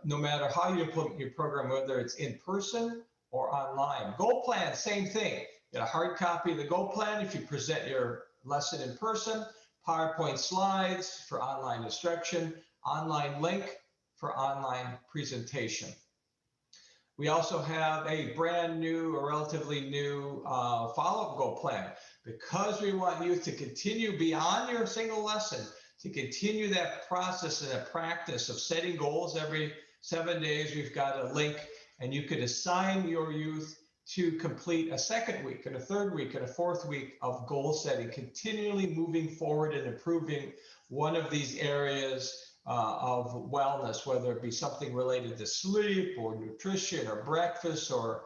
no matter how you implement your program, whether it's in person or online. Goal plan, same thing. Get a hard copy of the goal plan if you present your lesson in person, PowerPoint slides for online instruction, online link for online presentation. We also have a brand new or relatively new follow-up goal plan, because we want youth to continue beyond your single lesson, to continue that process and that practice of setting goals every 7 days. We've got a link, and you could assign your youth to complete a 2nd week and a 3rd week and a 4th week of goal setting, continually moving forward and improving one of these areas of wellness, whether it be something related to sleep or nutrition or breakfast or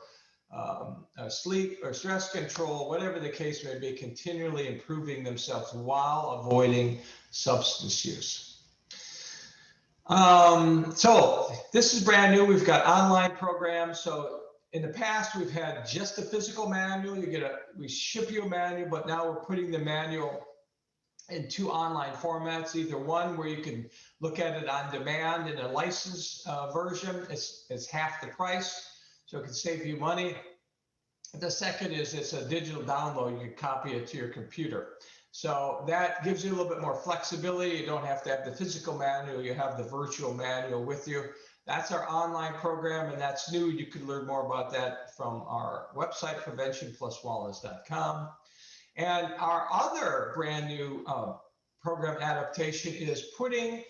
sleep or stress control, whatever the case may be, continually improving themselves while avoiding substance use. So this is brand new. We've got online programs. So in the past, we've had just a physical manual. We ship you a manual, but now we're putting the manual in 2 online formats. Either one where you can look at it on demand in a licensed version. It's half the price, so it can save you money. The second is it's a digital download. You can copy it to your computer. So that gives you a little bit more flexibility. You don't have to have the physical manual. You have the virtual manual with you. That's our online program, and that's new. You can learn more about that from our website, preventionpluswellness.com. And our other brand new program adaptation is putting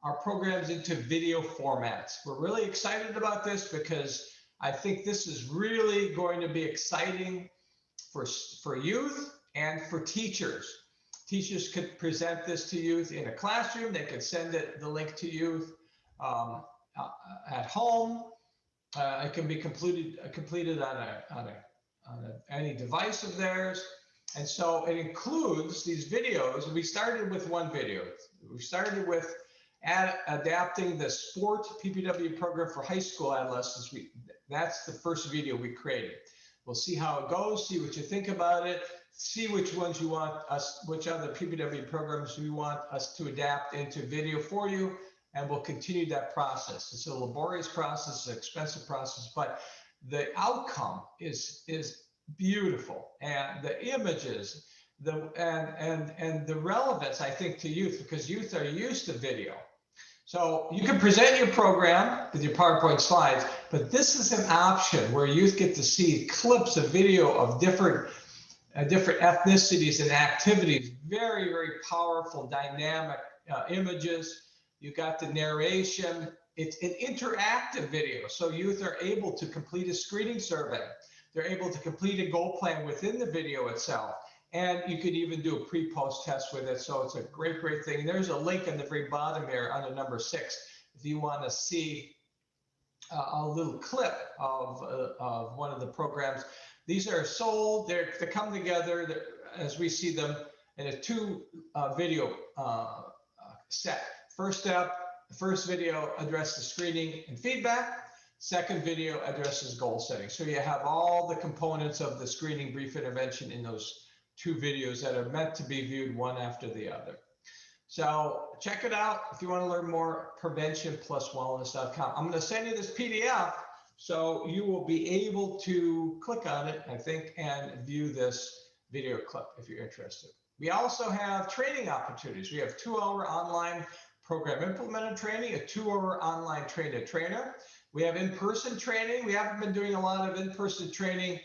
our programs into video formats. We're really excited about this because I think this is really going to be exciting for youth and for teachers. Teachers could present this to youth in a classroom. They could send the link to youth at home. It can be completed on any device of theirs. And so it includes these videos. We started with one video. We started with adapting the sport PPW program for high school adolescents. That's the first video we created. We'll see how it goes, see what you think about it, see which ones you want us, which other PPW programs you want us to adapt into video for you, and we'll continue that process. It's a laborious process, an expensive process, but the outcome is beautiful, and the images, and the relevance, I think, to youth, because youth are used to video. So you can present your program with your PowerPoint slides, but this is an option where youth get to see clips of video of different ethnicities and activities. Very, very powerful, dynamic images. You got the narration. It's an interactive video, so youth are able to complete a screening survey. They're able to complete a goal plan within the video itself. And you could even do a pre-post test with it. So it's a great, great thing. There's a link on the very bottom here under number 6. If you want to see a little clip of one of the programs. These are sold, they come together as we see them in a 2 video set. First step, the first video addresses screening and feedback. Second video addresses goal setting. So you have all the components of the screening brief intervention in those 2 videos that are meant to be viewed one after the other. So check it out if you want to learn more, preventionpluswellness.com. I'm going to send you this PDF so you will be able to click on it, I think, and view this video clip if you're interested. We also have training opportunities. We have 2-hour online program implementer training, a 2-hour online trainer. We have in-person training. We haven't been doing a lot of in-person training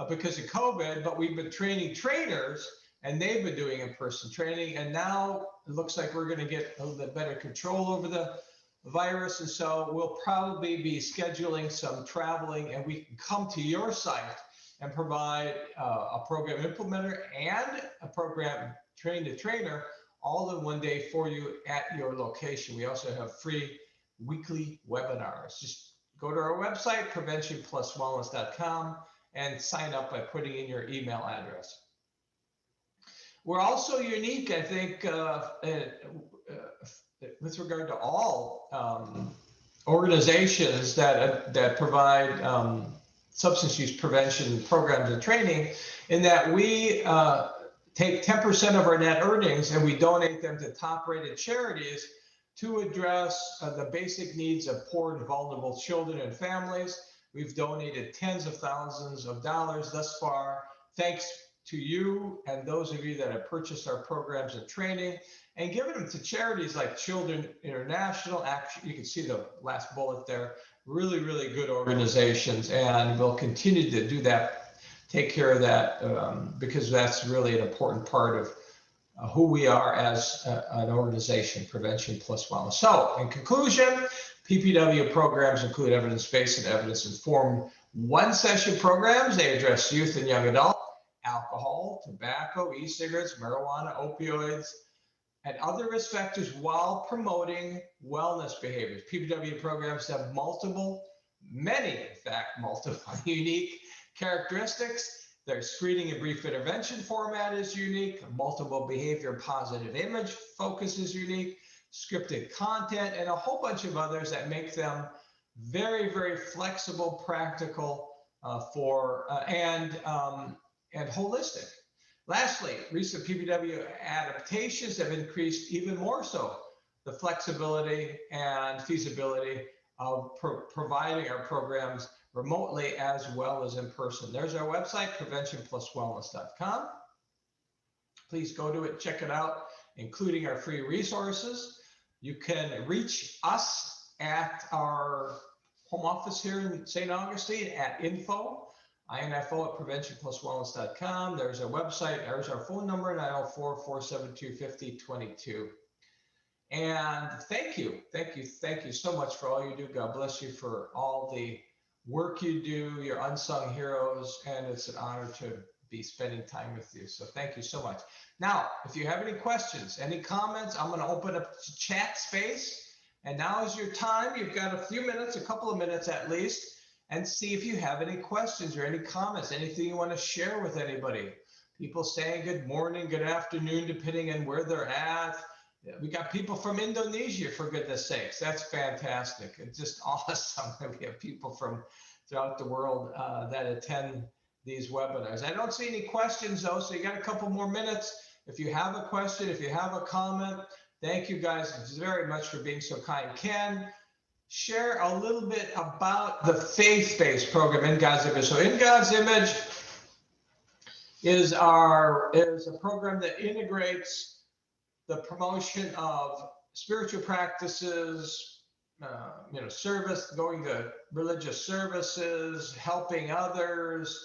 because of COVID, but we've been training trainers, and they've been doing in-person training. And now it looks like we're going to get a little bit better control over the virus. And so we'll probably be scheduling some traveling, and we can come to your site and provide a program implementer and a program trainer all in one day for you at your location. We also have free weekly webinars. Just go to our website, preventionpluswellness.com, and sign up by putting in your email address. We're also unique, I think, with regard to all organizations that provide substance use prevention programs and training, in that we take 10% of our net earnings and we donate them to top-rated charities to address the basic needs of poor and vulnerable children and families. We've donated tens of thousands of dollars thus far, thanks to you and those of you that have purchased our programs and training, and given them to charities like Children International. Actually, you can see the last bullet there. Really, really good organizations, and we'll continue to do that, take care of that, because that's really an important part of who we are as an organization, Prevention Plus Wellness. So, in conclusion, PPW programs include evidence-based and evidence-informed one-session programs. They address youth and young adult, alcohol, tobacco, e-cigarettes, marijuana, opioids, and other risk factors while promoting wellness behaviors. PPW programs have many, in fact, multiple unique characteristics. Their screening and brief intervention format is unique. Multiple behavior positive image focus is unique. Scripted content, and a whole bunch of others that make them very, very flexible, practical, and holistic. Lastly, recent PPW adaptations have increased even more so the flexibility and feasibility of providing our programs remotely as well as in person. There's our website, preventionpluswellness.com. Please go to it, check it out, including our free resources. You can reach us at our home office here in St. Augustine at info at preventionpluswellness.com. There's our website. There's our phone number, 904-472-5022. And thank you so much for all you do. God bless you for all the work you do. You're unsung heroes, and it's an honor to be spending time with you. So thank you so much. Now, if you have any questions, any comments, I'm going to open up the chat space. And now is your time. You've got a few minutes, a couple of minutes at least, and see if you have any questions or any comments, anything you want to share with anybody. People saying good morning, good afternoon, depending on where they're at. We got people from Indonesia, for goodness sakes. That's fantastic. It's just awesome that we have people from throughout the world that attend these webinars. I don't see any questions though, so you got a couple more minutes. If you have a question, if you have a comment, thank you guys very much for being so kind. Ken, share a little bit about the faith-based program, In God's Image. So In God's Image is a program that integrates the promotion of spiritual practices, service, going to religious services, helping others,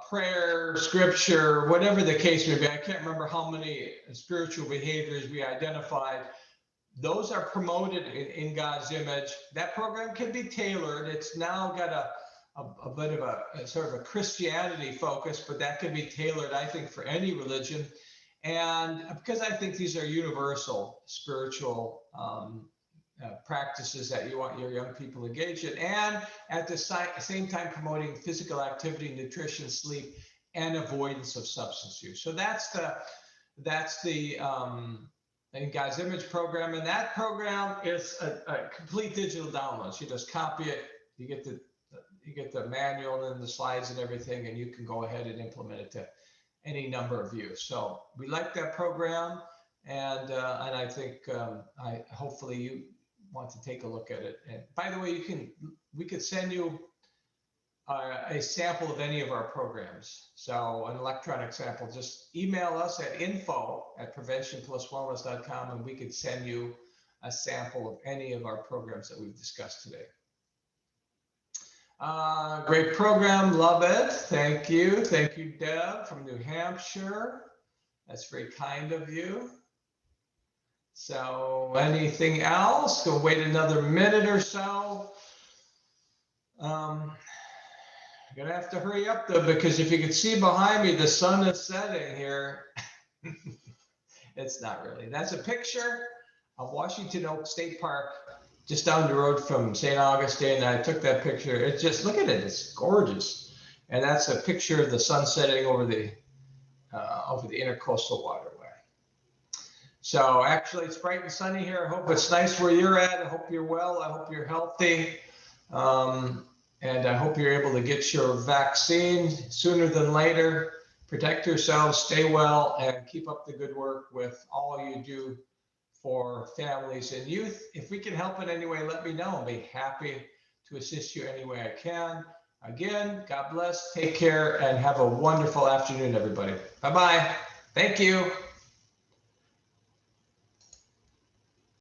prayer, scripture, whatever the case may be. I can't remember how many spiritual behaviors we identified. Those are promoted in God's Image. That program can be tailored. It's now got a bit of a sort of a Christianity focus, but that can be tailored, I think, for any religion. And because I think these are universal spiritual practices that you want your young people engaged in, and at the same time promoting physical activity, nutrition, sleep, and avoidance of substance use. So that's the In God's Image program, and that program is a complete digital download. So you just copy it, you get the manual and the slides and everything, and you can go ahead and implement it to any number of views. So we like that program, and I think hopefully you want to take a look at it. And by the way, we could send you a sample of any of our programs. So an electronic sample, just email us at info@preventionpluswellness.com, and we could send you a sample of any of our programs that we've discussed today. Great program, love it. Thank you, Deb from New Hampshire. That's very kind of you. So anything else? We'll wait another minute or so. I'm gonna have to hurry up though, because if you can see behind me, the sun is setting here. It's not really. That's a picture of Washington Oak State Park, just down the road from St. Augustine. I took that picture. It's just, look at it. It's gorgeous. And that's a picture of the sun setting over the intercoastal waterway. So actually, it's bright and sunny here. I hope it's nice where you're at. I hope you're well. I hope you're healthy. And I hope you're able to get your vaccine sooner than later. Protect yourselves, stay well, and keep up the good work with all you do for families and youth. If we can help in any way, let me know. I'll be happy to assist you any way I can. Again, God bless, take care, and have a wonderful afternoon, everybody. Bye-bye. Thank you.